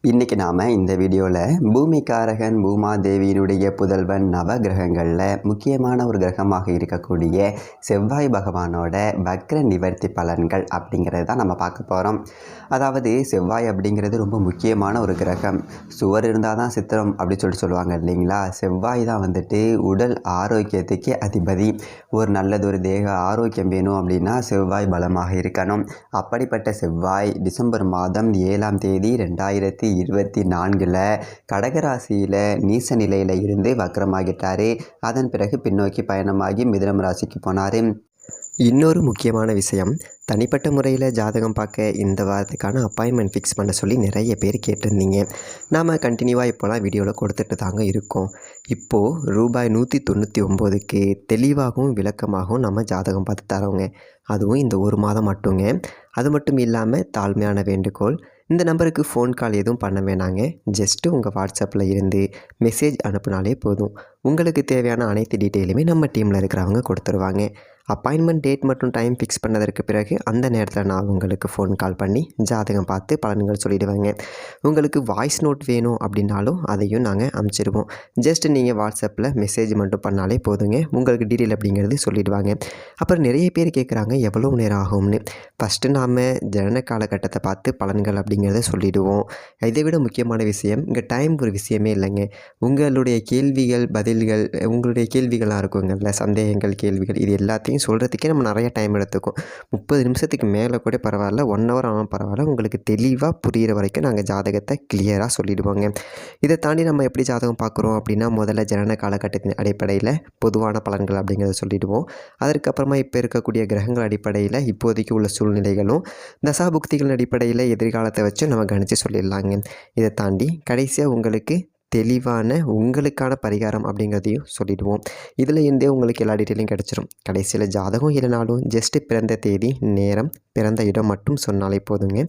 இன்றைக்கி நாம் இந்த வீடியோவில் பூமிகாரகன் பூமாதேவியினுடைய புதல்வன் நவகிரகங்களில் முக்கியமான ஒரு கிரகமாக இருக்கக்கூடிய செவ்வாய் பகவானோட வக்ர நிவர்த்தி பலன்கள் அப்படிங்கிறது தான் நம்ம பார்க்க போகிறோம். அதாவது செவ்வாய் அப்படிங்கிறது ரொம்ப முக்கியமான ஒரு கிரகம். சுவர் இருந்தால் தான் சித்திரம் அப்படி சொல்லுவாங்க இல்லைங்களா. செவ்வாய் தான் உடல் ஆரோக்கியத்துக்கு அதிபதி. ஒரு நல்லதொரு தேக ஆரோக்கியம் வேணும் அப்படின்னா செவ்வாய் பலமாக இருக்கணும். அப்படிப்பட்ட செவ்வாய் டிசம்பர் மாதம் 7ஆம் தேதி 2024 கடகராசியில் நீச நிலையில் இருந்து வக்ரமாகிட்டார். அதன் பிறகு பின்னோக்கி பயணமாகி மிதுனம் ராசிக்கு போனார். இன்னொரு முக்கியமான விஷயம், தனிப்பட்ட முறையில் ஜாதகம் பார்க்க இந்த வாரத்துக்கான அப்பாயின்மெண்ட் ஃபிக்ஸ் பண்ண சொல்லி நிறைய பேர் கேட்டிருந்தீங்க. நாம் கண்டினியூவாக இப்போலாம் வீடியோவில் கொடுத்துட்டு தாங்க இருக்கோம். இப்போது ரூபாய் 199க்கு தெளிவாகவும் விளக்கமாகவும் நம்ம ஜாதகம் பார்த்து தரோங்க. அதுவும் இந்த ஒரு மாதம் மட்டுங்க. அது மட்டும் இல்லாமல் தாழ்மையான வேண்டுகோள், இந்த நம்பருக்கு ஃபோன் கால் எதுவும் பண்ண வேணாங்க. ஜஸ்ட்டு உங்கள் வாட்ஸ்அப்பில் இருந்து மெசேஜ் அனுப்புனாலே போதும். உங்களுக்கு தேவையான அனைத்து டீட்டெயிலுமே நம்ம டீமில் இருக்கிறவங்க கொடுத்துருவாங்க. அப்பாயின்மெண்ட் டேட் மற்றும் டைம் ஃபிக்ஸ் பண்ணதற்கு பிறகு அந்த நேரத்தில் நான் உங்களுக்கு ஃபோன் கால் பண்ணி ஜாதகம் பார்த்து பலன்கள் சொல்லிவிடுவேங்க. உங்களுக்கு வாய்ஸ் நோட் வேணும் அப்படின்னாலும் அதையும் நாங்கள் அனுப்பிச்சிடுவோம். ஜஸ்ட் நீங்கள் வாட்ஸ்அப்பில் மெசேஜ் மட்டும் பண்ணாலே போதுங்க. உங்களுக்கு டீட்டெயில் அப்படிங்கிறது சொல்லிவிடுவாங்க. அப்புறம் நிறைய பேர் கேட்குறாங்க எவ்வளோ நேரம் ஆகும்னு. ஃபஸ்ட்டு நாம் ஜனன காலகட்டத்தை பார்த்து பலன்கள் அப்படிங்கிறத சொல்லிவிடுவோம். இதை விட முக்கியமான விஷயம், இங்கே டைம் ஒரு விஷயமே இல்லைங்க. உங்களுடைய கேள்விகள் பதில்கள், உங்களுடைய கேள்விகளாக இருக்குங்கள்ல, சந்தேகங்கள் கேள்விகள், இது எல்லாத்தையும் சொல்கிறதுக்கே நம்ம நிறைய டைம் எடுத்துக்கும். 30 நிமிஷத்துக்கு மேலே கூட பரவாயில்ல, 1 ஹவர் ஆனாலும் பரவாயில்ல. உங்களுக்கு தெளிவாக புரிகிற வரைக்கும் நாங்கள் ஜாதகத்தை கிளியராக சொல்லிவிடுவோங்க. இதை தாண்டி நம்ம எப்படி ஜாதகம் பார்க்குறோம் அப்படின்னா, முதல்ல ஜனன காலகட்டத்தின் அடிப்படையில் பொதுவான பலன்கள் அப்படிங்கிறத சொல்லிவிடுவோம். அதற்கப்புறமா இப்போ இருக்கக்கூடிய கிரகங்கள் அடிப்படையில் இப்போதைக்கு உள்ள சூழ்நிலைகளும் தசாபுக்திகளின் அடிப்படையில் எதிர்காலத்தை வச்சு நம்ம கணித்து சொல்லிடலாங்க. இதை தாண்டி கடைசியாக உங்களுக்கு தெளிவான உங்களுக்கான பரிகாரம் அப்படிங்கிறதையும் சொல்லிவிடுவோம். இதில் இருந்தே உங்களுக்கு எல்லா டீட்டெயிலும் கிடச்சிரும். கடைசியில் ஜாதகம் இல்லைனாலும் ஜஸ்ட்டு பிறந்த தேதி, நேரம், பிறந்த இடம் மட்டும் சொன்னாலே போதுங்க.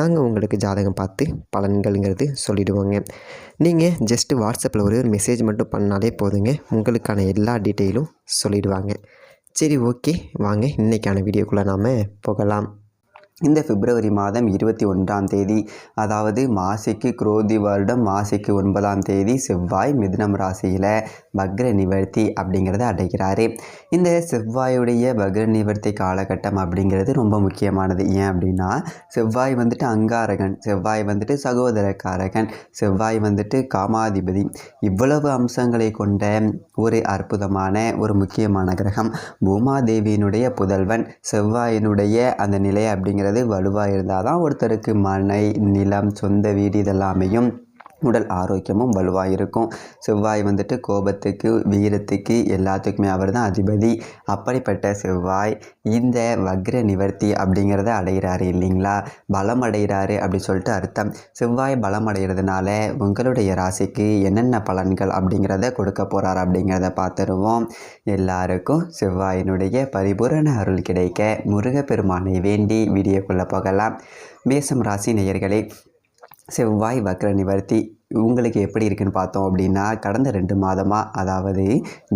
நாங்கள் உங்களுக்கு ஜாதகம் பார்த்து பலன்கள்ங்கிறது சொல்லிவிடுவோங்க. நீங்கள் ஜஸ்ட்டு வாட்ஸ்அப்பில் ஒரு மெசேஜ் மட்டும் பண்ணாலே போதுங்க. உங்களுக்கான எல்லா டீட்டெயிலும் சொல்லிவிடுவாங்க. சரி, ஓகே, வாங்க இன்றைக்கான வீடியோக்குள்ளே நாம் போகலாம். இந்த பிப்ரவரி மாதம் 21ஆம் தேதி, அதாவது மாசிக்கு குரோதி வருடம் மாசிக்கு 9ஆம் தேதி செவ்வாய் மிதுனம் ராசியில் வக்ர நிவர்த்தி அப்படிங்கிறத அடைகிறாரு. இந்த செவ்வாயுடைய வக்ர நிவர்த்தி காலகட்டம் அப்படிங்கிறது ரொம்ப முக்கியமானது. ஏன் அப்படின்னா, செவ்வாய் அங்காரகன், செவ்வாய் சகோதரக்காரகன், செவ்வாய் காமாதிபதி, இவ்வளவு அம்சங்களை கொண்ட ஒரு அற்புதமான ஒரு முக்கியமான கிரகம். பூமாதேவியினுடைய புதல்வன் செவ்வாயினுடைய அந்த நிலை அப்படிங்கிற வலுவாக இருந்தால் தான் ஒருத்தருக்கு மனை, நிலம், சொந்த வீடு இதெல்லாமையும் உடல் ஆரோக்கியமும் வலுவாக இருக்கும். செவ்வாய் கோபத்துக்கு, வீரத்துக்கு, எல்லாத்துக்குமே அவர் தான் அதிபதி. அப்படிப்பட்ட செவ்வாய் இந்த வக்ர நிவர்த்தி அப்படிங்கிறத அடைகிறாரு இல்லைங்களா. பலம் அடைகிறாரு அப்படி சொல்லிட்டு அர்த்தம். செவ்வாய் பலம் அடைகிறதுனால உங்களுடைய ராசிக்கு என்னென்ன பலன்கள் அப்படிங்கிறத கொடுக்க போகிறார் அப்படிங்கிறத பார்த்துருவோம். எல்லாருக்கும் செவ்வாயினுடைய பரிபூரண அருள் கிடைக்க முருகப்பெருமானை வேண்டி வீடியோக்குள்ளே போகலாம். மேஷம் ராசி நேயர்களே, செவ்வாய் வக்ர நிவர்த்தி உங்களுக்கு எப்படி இருக்குன்னு பார்த்தோம் அப்படின்னா, கடந்த 2 மாதமாக, அதாவது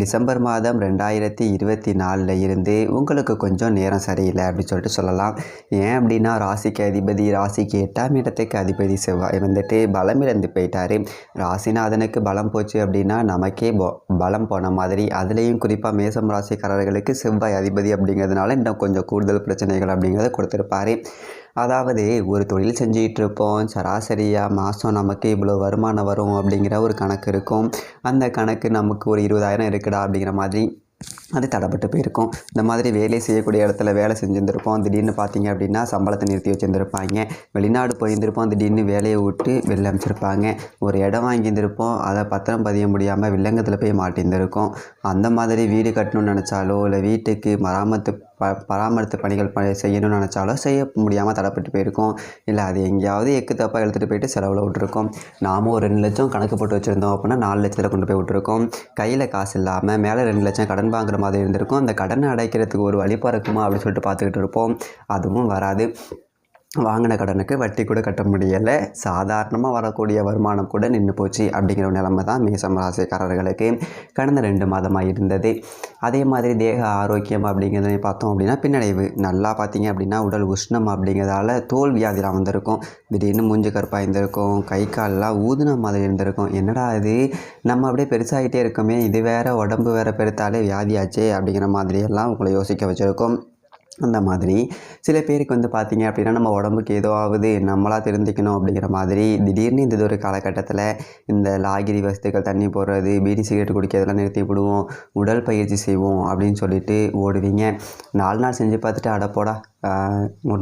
டிசம்பர் மாதம் 2024 இருந்து உங்களுக்கு கொஞ்சம் நேரம் சரியில்லை அப்படி சொல்லிட்டு சொல்லலாம். ஏன் அப்படின்னா, ராசிக்கு அதிபதி, ராசிக்கு 8ஆம் இடத்துக்கு அதிபதி செவ்வாய் பலம் இழந்து போயிட்டார். ராசிநாதனுக்கு பலம் போச்சு அப்படின்னா நமக்கே பலம் போன மாதிரி. அதுலேயும் குறிப்பாக மேசம் ராசிக்காரர்களுக்கு செவ்வாய் அதிபதி அப்படிங்கிறதுனால இன்னும் கொஞ்சம் கூடுதல் பிரச்சனைகள் அப்படிங்கிறத கொடுத்துருப்பார். அதாவது ஒரு தொழில் செஞ்சிகிட்ருப்போம், சராசரியாக மாதம் நமக்கு இவ்வளோ வருமானம் வரும் அப்படிங்கிற ஒரு கணக்கு இருக்கும். அந்த கணக்கு நமக்கு ஒரு 20,000 இருக்குடா அப்படிங்கிற மாதிரி அது தடைப்பட்டு போயிருக்கும். இந்த மாதிரி வேலை செய்யக்கூடிய இடத்துல வேலை செஞ்சுருந்துருப்போம். திடீர்னு பார்த்திங்க அப்படின்னா சம்பளத்தை நிறுத்தி வச்சுருந்துருப்பாங்க. வெளிநாடு போயிருந்திருப்போம், திடீர்னு வேலையை விட்டு வெளில அனுப்பிச்சிருப்பாங்க. ஒரு இடம் வாங்கியிருந்திருப்போம், அதை பத்திரம் பதிய முடியாமல் வில்லங்கத்தில் போய் மாட்டியிருந்திருக்கோம். அந்த மாதிரி வீடு கட்டணும்னு நினச்சாலோ, இல்லை வீட்டுக்கு பராமரித்து பணிகள் செய்யணும்னு நினச்சாலோ செய்ய முடியாமல் தடைப்பட்டு போயிருக்கோம். இல்லை அது எங்கேயாவது எக்கு தப்பாக எடுத்துகிட்டு போயிட்டு செலவில் விட்டுருக்கோம். நாமும் ஒரு 2 லட்சம் கணக்கு போட்டு வச்சுருந்தோம் அப்படின்னா 4 லட்சத்தில் கொண்டு போய் விட்டுருக்கோம். கையில் காசு இல்லாமல் மேலே 2 லட்சம் கடன் வாங்குற மாதிரி இருந்திருக்கும். அந்த கடனை அடைக்கிறதுக்கு ஒரு வழி பிறக்குமா அப்படின்னு சொல்லிட்டு பார்த்துக்கிட்டு இருப்போம். அதுவும் வராது. வாங்கின கடனுக்கு வட்டி கூட கட்ட முடியலை, சாதாரணமாக வரக்கூடிய வருமானம் கூட நின்று போச்சு அப்படிங்கிற ஒரு நிலைமை தான் மேசம் ராசிக்காரர்களுக்கு கடந்த 2 மாதமாக இருந்தது. அதே மாதிரி தேக ஆரோக்கியம் அப்படிங்கிறத பார்த்தோம் அப்படின்னா பின்னடைவு. நல்லா பார்த்தீங்க அப்படின்னா உடல் உஷ்ணம் அப்படிங்கிறதால தோல் வியாதிலாம் வந்திருக்கும், திடீர்னு மூஞ்சி கருப்பாக இருந்திருக்கும், கை கால்லாம் ஊதுன மாதிரி இருந்திருக்கும். என்னடா இது நம்ம அப்படியே பெருசாகிட்டே இருக்கோமே, இது வேறு உடம்பு வேறு பெருத்தாலே வியாதியாச்சே அப்படிங்கிற மாதிரியெல்லாம் உங்களை யோசிக்க வச்சுருக்கோம். அந்த மாதிரி சில பேருக்கு வந்து பார்த்திங்க அப்படின்னா நம்ம உடம்புக்கு ஏதோ ஆகுது, நம்மளாக திருந்திக்கணும் அப்படிங்கிற மாதிரி திடீர்னு இந்த ஒரு காலகட்டத்தில் இந்த லாகிரி வஸ்துக்கள், தண்ணி போடுறது, பீடி சிகரெட் குடிக்கிறதெல்லாம் நிறுத்தி விடுவோம், உடல் பயிற்சி செய்வோம் அப்படின்னு சொல்லிட்டு ஓடுவீங்க. 4 நாள் செஞ்சு பார்த்துட்டு அடப்போடா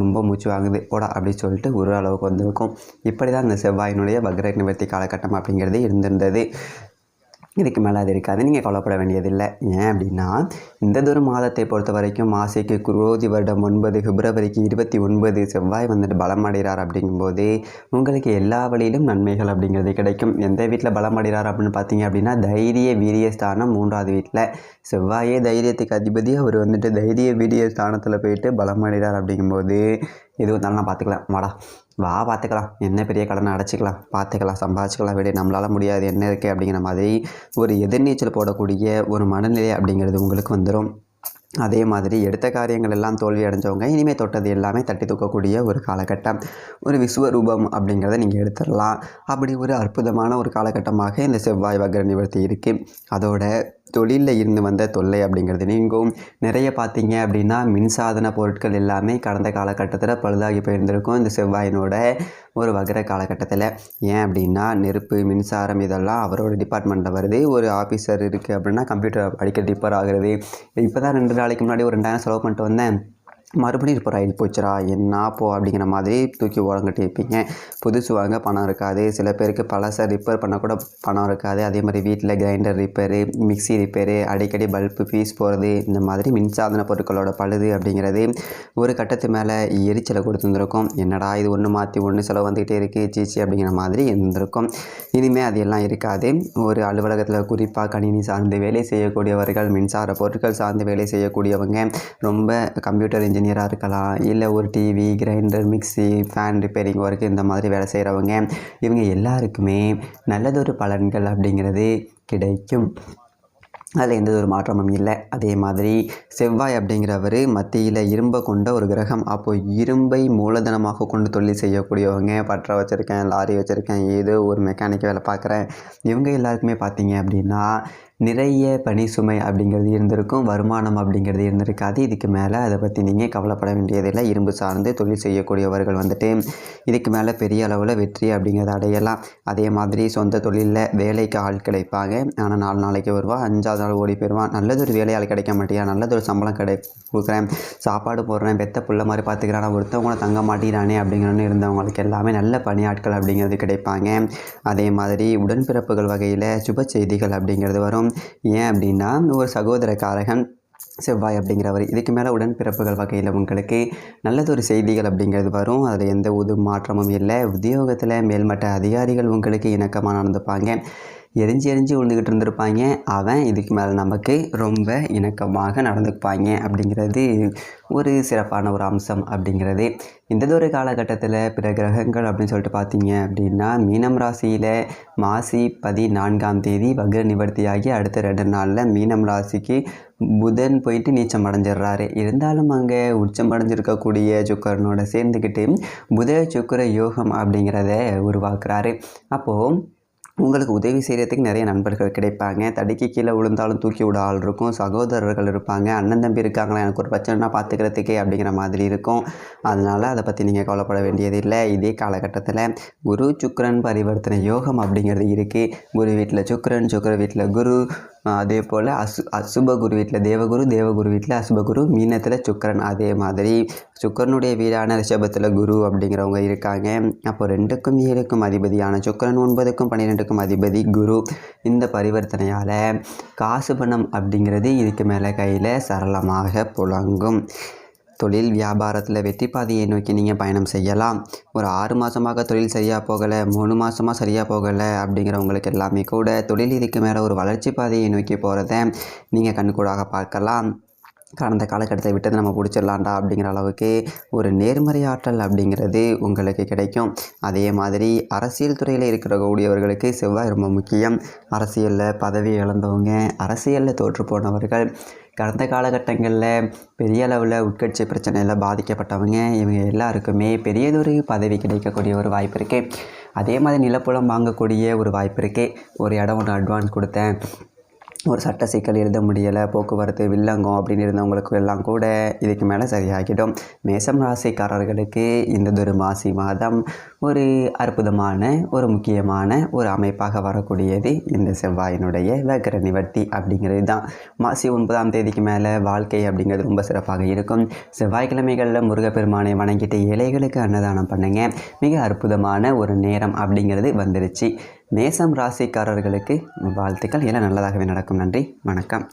ரொம்ப மூச்சு வாங்குது போடா அப்படின்னு சொல்லிட்டு ஒரு அளவுக்கு வந்திருக்கும். இப்படி தான் இந்த செவ்வாயினுடைய வக்ர நிவர்த்தி காலகட்டம் அப்படிங்கிறது இருந்திருந்தது. இதுக்கு மேலே அது இருக்காது, நீங்கள் கவலைப்பட வேண்டியதில்லை. ஏன் அப்படின்னா இந்த ஒரு மாதத்தை பொறுத்த வரைக்கும் மாசிக்கு குரோதி வருடம் 9 பிப்ரவரிக்கு 29 செவ்வாய் வந்துட்டு பலம் அடைகிறார். அப்படிங்கும்போது உங்களுக்கு எல்லா வழியிலும் நன்மைகள் அப்படிங்கிறது கிடைக்கும். எந்த வீட்டில் பலம் அடைகிறார் அப்படின்னு பார்த்தீங்க அப்படின்னா தைரிய வீரிய ஸ்தானம் 3வது வீட்டில். செவ்வாயே தைரியத்துக்கு அதிபதி, அவர் வந்துட்டு தைரிய வீரிய ஸ்தானத்தில் போயிட்டு பலம் அடைகிறார். அப்படிங்கும்போது எது வந்தாலும் நான் பார்த்துக்கலாம், வா பார்த்துக்கலாம், என்ன பெரிய கடனை அடைச்சிக்கலாம், பார்த்துக்கலாம், சம்பாதிச்சிக்கலாம், விட நம்மளால் முடியாது என்ன இருக்குது அப்படிங்கிற மாதிரி ஒரு எதிர்நீச்சல் போடக்கூடிய ஒரு மனநிலை அப்படிங்கிறது உங்களுக்கு வந்துடும். அதே மாதிரி எடுத்த காரியங்கள் எல்லாம் தோல்வி அடைஞ்சவங்க இனிமேல் தொட்டது எல்லாமே தட்டி தூக்கக்கூடிய ஒரு காலகட்டம், ஒரு விஸ்வரூபம் அப்படிங்கிறத நீங்கள் எடுத்துடலாம். அப்படி ஒரு அற்புதமான ஒரு காலகட்டமாக இந்த செவ்வாய் வக்ர நிவர்த்தி இருக்குது. அதோட தொழிலில் இருந்து வந்த தொல்லை அப்படிங்கிறது நீங்கும். நிறைய பார்த்தீங்க அப்படின்னா மின்சாதன பொருட்கள் எல்லாமே கடந்த காலகட்டத்தில் பழுதாகி போயிருந்திருக்கும் இந்த செவ்வாயினோட ஒரு வக்ர காலகட்டத்தில். ஏன் அப்படின்னா நெருப்பு, மின்சாரம் இதெல்லாம் அவரோட டிபார்ட்மெண்ட்டில் வருது. ஒரு ஆஃபீஸர் இருக்குது அப்படின்னா கம்ப்யூட்டர் அடிக்கடி ரிப்பேர் ஆகுறது. இப்போ தான் 2 நாளைக்கு முன்னாடி ஒரு 2000 செலவு பண்ணிட்டு வந்தேன், மறுபடியும் ரிப்பேர் ஆகி போச்சுரா என்ன போ அப்படிங்கிற மாதிரி தூக்கி ஓரங்கட்டி இருப்பீங்க. புதுசு வாங்க பணம் இருக்காது, சில பேருக்கு பழசை ரிப்பேர் பண்ண கூட பணம் இருக்காது. அதே மாதிரி வீட்டில் கிரைண்டர் ரிப்பேரு, மிக்சி ரிப்பேரு, அடிக்கடி பல்பு ஃபீஸ் போகிறது, இந்த மாதிரி மின்சாதன பொருட்களோட பழுது அப்படிங்கிறது ஒரு கட்டத்து மேலே எரிச்சலை கொடுத்துருந்துருக்கும். என்னடா இது ஒன்று மாற்றி ஒன்று செலவு வந்துக்கிட்டே இருக்குது சீச்சி அப்படிங்கிற மாதிரி இருந்திருக்கும். இனிமேல் அது எல்லாம் இருக்காது. ஒரு அலுவலகத்தில் குறிப்பாக கணினி சார்ந்து வேலை செய்யக்கூடியவர்கள், மின்சார பொருட்கள் சார்ந்து வேலை செய்யக்கூடியவங்க, ரொம்ப கம்ப்யூட்டர் இன்ஜினியராக இருக்கலாம், இல்லை ஒரு TV, grinder, mixie, fan repairing work இந்த மாதிரி வேலை செய்கிறவங்க, இவங்க எல்லாருக்குமே நல்லதொரு பலன்கள் அப்படிங்கிறது கிடைக்கும். அதில் எந்த ஒரு மாற்றமும் இல்லை. அதே மாதிரி செவ்வாய் அப்படிங்கிறவர் மத்தியில் இரும்பை கொண்ட ஒரு கிரகம். அப்போது இரும்பை மூலதனமாக கொண்டு தொழில் செய்யக்கூடியவங்க, பற்ற வச்சுருக்கேன், லாரி வச்சுருக்கேன், ஏதோ ஒரு மெக்கானிக் வேலை பார்க்குறேன், இவங்க எல்லாருக்குமே பார்த்தீங்க அப்படின்னா நிறைய பணி சுமை அப்படிங்கிறது இருந்திருக்கும், வருமானம் அப்படிங்கிறது இருந்திருக்காது. இதுக்கு மேலே அதை பற்றி நீங்கள் கவலைப்பட வேண்டியதில்லை. இரும்பு சார்ந்து தொழில் செய்யக்கூடியவர்கள் வந்துட்டு இதுக்கு மேலே பெரிய அளவில் வெற்றி அப்படிங்கிறத அடையலாம். அதே மாதிரி சொந்த தொழிலில் வேலைக்கு ஆள் கிடைப்பாங்க. ஆனால் 4 நாளைக்கு வருவான், 5வது நாள் ஓடி போயிடுவான். நல்லதொரு வேலையாள் கிடைக்க மாட்டியா, நல்லதொரு சம்பளம் கொடுக்குறேன், சாப்பாடு போடுறேன், பெத்த புள்ள மாதிரி பார்த்துக்கிறான், ஒருத்தவங்களை தங்க மாட்டேங்கிறானே அப்படிங்கிறன்னு இருந்தவங்களுக்கு எல்லாமே நல்ல பணியாட்கள் அப்படிங்கிறது கிடைப்பாங்க. அதே மாதிரி உடன்பிறப்புகள் வகையில் சுப செய்திகள் அப்படிங்கிறது வரும். ஏன் அப்படின்னா ஒரு சகோதரக்காரகன் செவ்வாய் அப்படிங்கிறவர். இதுக்கு மேலே உடன்பிறப்புகள் வகையில் உங்களுக்கு நல்லதொரு செய்திகள் அப்படிங்கிறது வரும். அதில் எந்த மாற்றமும் இல்லை. உத்தியோகத்தில் மேல்மட்ட அதிகாரிகள் உங்களுக்கு இணக்கமாக நடந்துப்பாங்க. எரிஞ்சு விழுந்துக்கிட்டு இருந்திருப்பாங்க, அவன் இதுக்கு மேலே நமக்கு ரொம்ப இணக்கமாக நடந்துப்பாங்க அப்படிங்கிறது ஒரு சிறப்பான ஒரு அம்சம் அப்படிங்கிறது. இந்த ஒரு காலகட்டத்தில் பிற கிரகங்கள் அப்படின்னு சொல்லிட்டு பார்த்தீங்க அப்படின்னா மீனம் ராசியில் மாசி 14ஆம் தேதி வக்ர நிவர்த்தியாகி அடுத்த 2 நாளில் மீனம் ராசிக்கு புதன் போயிட்டு நீச்சம் அடைஞ்சிடுறாரு. இருந்தாலும் அங்கே உச்சம் அடைஞ்சிருக்கக்கூடிய சுக்கரனோட சேர்ந்துக்கிட்டு புத சுக்கர யோகம் அப்படிங்கிறத உருவாக்குறாரு. அப்போது உங்களுக்கு உதவி செய்கிறதுக்கு நிறைய நண்பர்கள் கிடைப்பாங்க. தடிக்கு கீழே விழுந்தாலும் தூக்கி விட ஆள் இருக்கும். சகோதரர்கள் இருப்பாங்க. அண்ணன் தம்பி இருக்காங்களா, எனக்கு ஒரு பிரச்சனைனா பார்த்துக்கிறதுக்கே அப்படிங்கிற மாதிரி இருக்கும். அதனால் அதை பற்றி நீங்கள் கவலைப்பட வேண்டியதில்லை. இதே காலகட்டத்தில் குரு சுக்கிரன் பரிவர்த்தனை யோகம் அப்படிங்கிறது இருக்குது. குரு வீட்டில் சுக்கிரன், சுக்கிர வீட்டில் குரு, அதே போல் அசுப குரு வீட்டில் தேவகுரு, தேவகுரு வீட்டில் அசுபகுரு, மீனத்தில் சுக்கிரன். அதே மாதிரி சுக்கிரனுடைய வீடான ரிஷபத்தில் குரு அப்படிங்கிறவங்க இருக்காங்க. அப்போ 2க்கும் 7க்கும் அதிபதியான சுக்கிரன், 9க்கும் 12க்கும் அதிபதி குரு. இந்த பரிவர்த்தனையால் காசு பணம் அப்படிங்கிறது இதுக்கு மேலே கையில் சரளமாக புழங்கும். தொழில் வியாபாரத்தில் வெற்றி பாதையை நோக்கி நீங்கள் பயணம் செய்யலாம். ஒரு 6 மாதமாக தொழில் சரியாக போகலை, 3 மாதமாக சரியாக போகலை அப்படிங்கிறவங்களுக்கு எல்லாமே கூட தொழில் இதுக்கு மேலே ஒரு வளர்ச்சி பாதையை நோக்கி போகிறத நீங்கள் கண்கூடாக பார்க்கலாம். கடந்த காலகட்டத்தை விட்டது நம்ம பிடிச்சிடலாண்டா அப்படிங்கிற அளவுக்கு ஒரு நேர்மறை ஆற்றல் அப்படிங்கிறது உங்களுக்கு கிடைக்கும். அதே மாதிரி அரசியல் துறையில் இருக்கக்கூடியவர்களுக்கு செவ்வாய் ரொம்ப முக்கியம். அரசியலில் பதவி இழந்தவங்க, அரசியலில் தோற்று போனவர்கள், கடந்த காலகட்டங்களில் பெரிய அளவில் உட்கட்சி பிரச்சனையில் பாதிக்கப்பட்டவங்க, இவங்க எல்லாருக்குமே பெரியதொரு பதவி கிடைக்கக்கூடிய ஒரு வாய்ப்பு இருக்குது. அதே மாதிரி நிலப்புலம் வாங்கக்கூடிய ஒரு வாய்ப்பு இருக்குது. ஒரு இடம் ஒன்று அட்வான்ஸ் கொடுத்தேன், ஒரு சட்ட சிக்கல் எழுத முடியலை, போக்குவரத்து வில்லங்கம் அப்படின்னு இருந்தவங்களுக்கு எல்லாம் கூட இதுக்கு மேலே சரியாகிடும். மேசம் ராசிக்காரர்களுக்கு இந்த மாசி மாதம் ஒரு அற்புதமான ஒரு முக்கியமான ஒரு அமைப்பாக வரக்கூடியது இந்த செவ்வாயினுடைய வக்ர நிவர்த்தி அப்படிங்கிறது தான். மாசி 9ஆம் தேதிக்கு மேலே வாழ்க்கை அப்படிங்கிறது ரொம்ப சிறப்பாக இருக்கும். செவ்வாய்க்கிழமைகளில் முருகப்பெருமானை வணங்கிட்டு ஏழைகளுக்கு அன்னதானம் பண்ணுங்க. மிக அற்புதமான ஒரு நேரம் அப்படிங்கிறது வந்துருச்சு. மேசம் ராசிக்காரர்களுக்கு வாழ்த்துக்கள். எல்லாம் நல்லதாகவே நடக்கும். நன்றி, வணக்கம்.